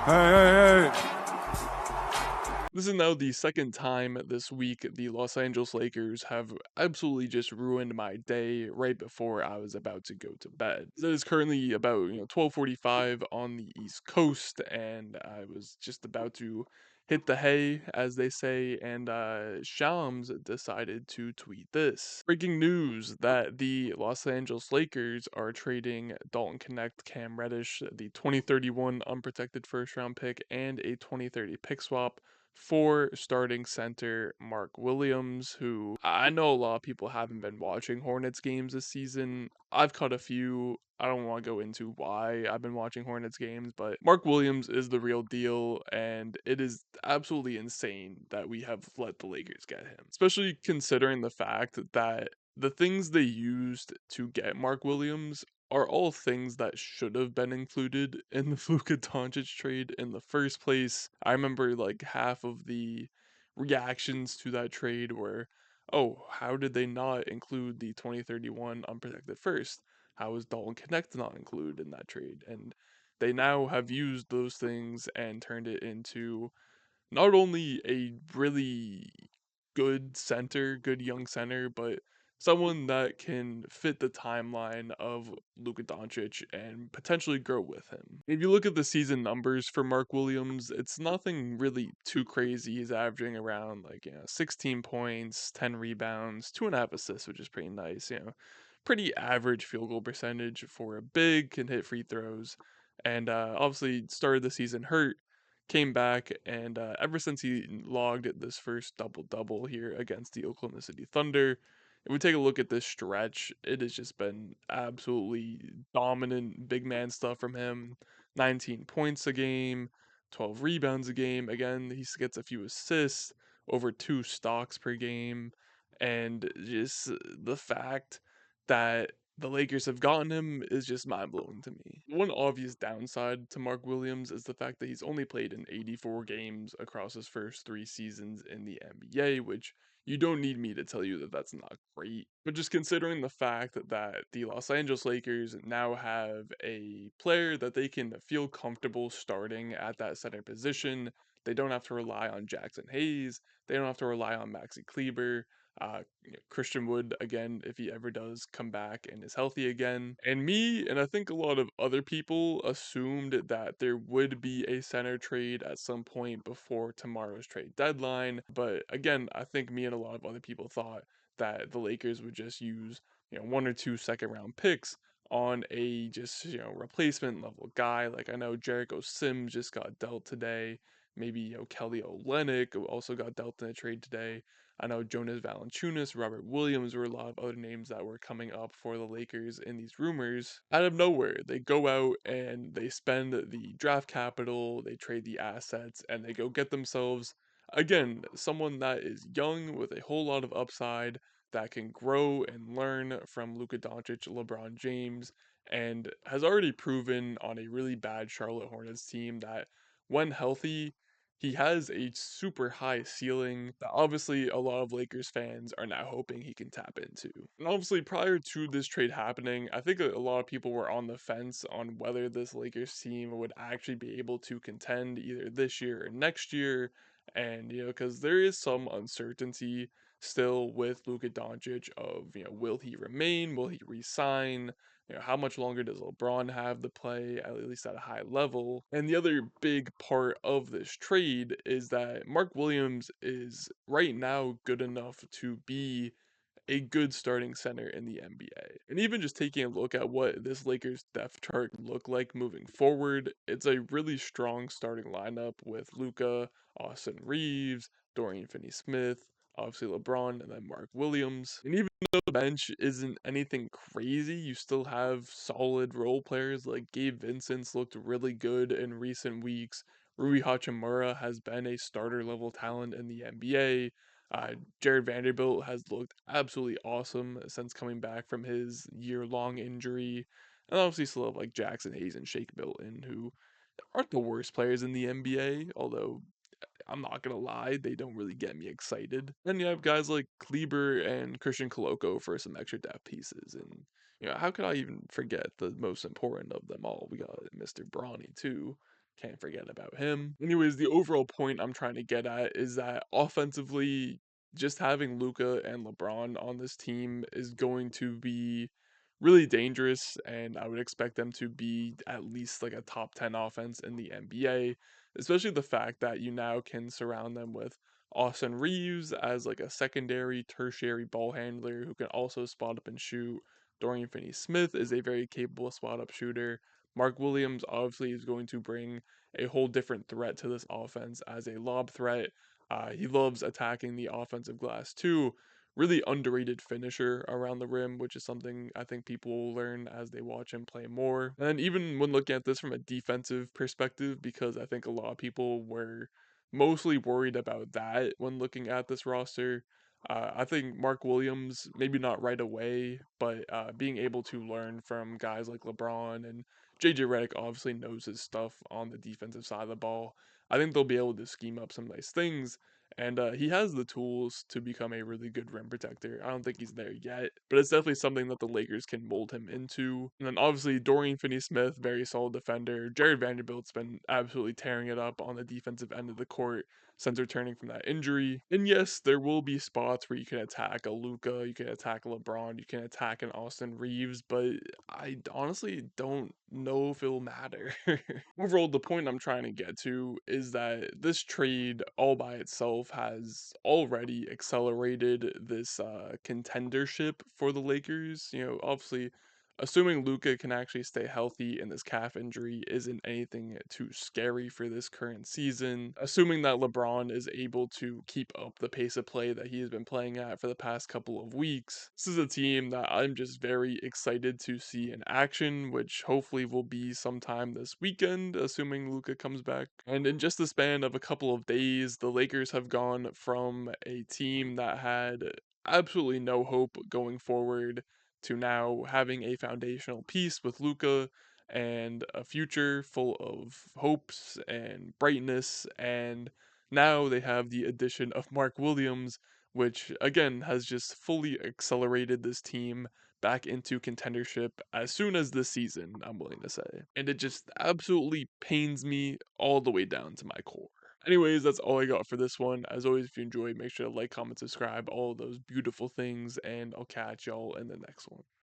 Hey, hey, hey. This is now the second time this week the Los Angeles Lakers have absolutely just ruined my day right before I was about to go to bed. It is currently about 12:45 on the East Coast, and I was just about to hit the hay, as they say, and Shams decided to tweet this. Breaking news that the Los Angeles Lakers are trading Dalton Connect, Cam Reddish, the 2031 unprotected first round pick, and a 2030 pick swap for starting center Mark Williams, who I know a lot of people haven't been watching Hornets games this season. I've caught a few. I don't want to go into why I've been watching Hornets games, but Mark Williams is the real deal, and it is absolutely insane that we have let the Lakers get him. Especially considering the fact that the things they used to get Mark Williams are all things that should have been included in the Luka Doncic trade in the first place. I remember like half of the reactions to that trade were, oh, how did they not include the 2031 unprotected first? How is Dalton Connect not included in that trade? And they now have used those things and turned it into not only a really good center, good young center, but someone that can fit the timeline of Luka Doncic and potentially grow with him. If you look at the season numbers for Mark Williams, it's nothing really too crazy. He's averaging around 16 points, 10 rebounds, 2.5 assists, which is pretty nice. Pretty average field goal percentage for a big, can hit free throws, and obviously started the season hurt, came back, and ever since he logged this first double-double here against the Oklahoma City Thunder, if we take a look at this stretch, it has just been absolutely dominant big man stuff from him. 19 points a game, 12 rebounds a game. Again, he gets a few assists, over 2 stocks per game, and just the fact that the Lakers have gotten him is just mind blowing to me. One obvious downside to Mark Williams is the fact that he's only played in 84 games across his first 3 seasons in the NBA, which you don't need me to tell you that that's not great. But just considering the fact that the Los Angeles Lakers now have a player that they can feel comfortable starting at that center position, they don't have to rely on Jackson Hayes, they don't have to rely on Maxi Kleber. Christian Wood again if he ever does come back and is healthy again. And me and I think a lot of other people assumed that there would be a center trade at some point before tomorrow's trade deadline. But again, I think me and a lot of other people thought that the Lakers would just use 1 or 2 second round picks on a just replacement level guy. Like I know Jericho Sims just got dealt today. Maybe Kelly Olynyk also got dealt in a trade today. I know Jonas Valanciunas, Robert Williams were a lot of other names that were coming up for the Lakers in these rumors. Out of nowhere, they go out and they spend the draft capital, they trade the assets, and they go get themselves, again, someone that is young with a whole lot of upside that can grow and learn from Luka Doncic, LeBron James, and has already proven on a really bad Charlotte Hornets team that when healthy, he has a super high ceiling that obviously a lot of Lakers fans are now hoping he can tap into. And obviously, prior to this trade happening, I think a lot of people were on the fence on whether this Lakers team would actually be able to contend either this year or next year. And, because there is some uncertainty still with Luka Doncic of, will he remain? Will he resign? How much longer does LeBron have to play, at least at a high level? And the other big part of this trade is that Mark Williams is right now good enough to be a good starting center in the NBA. And even just taking a look at what this Lakers depth chart look like moving forward, it's a really strong starting lineup with Luka, Austin Reeves, Dorian Finney-Smith, obviously LeBron, and then Mark Williams. And even though the bench isn't anything crazy, you still have solid role players like Gabe Vincent's looked really good in recent weeks. Rui Hachimura has been a starter level talent in the NBA. Jared Vanderbilt has looked absolutely awesome since coming back from his year-long injury. And obviously still have like Jackson Hayes and Shake Milton, who aren't the worst players in the NBA, although I'm not gonna lie, they don't really get me excited. Then you have guys like Kleber and Christian Koloko for some extra depth pieces, and how could I even forget the most important of them all? We got Mr. Bronny too. Can't forget about him. Anyways, the overall point I'm trying to get at is that offensively, just having Luca and LeBron on this team is going to be really dangerous, and I would expect them to be at least like a top 10 offense in the NBA, especially the fact that you now can surround them with Austin Reeves as like a secondary, tertiary ball handler who can also spot up and shoot. Dorian Finney-Smith is a very capable spot up shooter. Mark Williams obviously is going to bring a whole different threat to this offense as a lob threat. He loves attacking the offensive glass too. Really underrated finisher around the rim, which is something I think people will learn as they watch him play more. And even when looking at this from a defensive perspective, because I think a lot of people were mostly worried about that when looking at this roster. I think Mark Williams, maybe not right away, but being able to learn from guys like LeBron and JJ Redick obviously knows his stuff on the defensive side of the ball. I think they'll be able to scheme up some nice things. And he has the tools to become a really good rim protector. I don't think he's there yet, but it's definitely something that the Lakers can mold him into. And then obviously Dorian Finney-Smith, very solid defender. Jared Vanderbilt's been absolutely tearing it up on the defensive end of the court since returning from that injury. And yes, there will be spots where you can attack a Luca, you can attack a LeBron, you can attack an Austin Reeves, but I honestly don't know if it'll matter. Overall, the point I'm trying to get to is that this trade all by itself has already accelerated this contendership for the Lakers. You know, obviously, assuming Luca can actually stay healthy and this calf injury isn't anything too scary for this current season, assuming that LeBron is able to keep up the pace of play that he has been playing at for the past couple of weeks, this is a team that I'm just very excited to see in action, which hopefully will be sometime this weekend, assuming Luca comes back. And in just the span of a couple of days, the Lakers have gone from a team that had absolutely no hope going forward to now having a foundational piece with Luca and a future full of hopes and brightness. And now they have the addition of Mark Williams, which again has just fully accelerated this team back into contendership as soon as this season, I'm willing to say. And it just absolutely pains me all the way down to my core. Anyways, that's all I got for this one. As always, if you enjoyed, make sure to like, comment, subscribe, all of those beautiful things, and I'll catch y'all in the next one.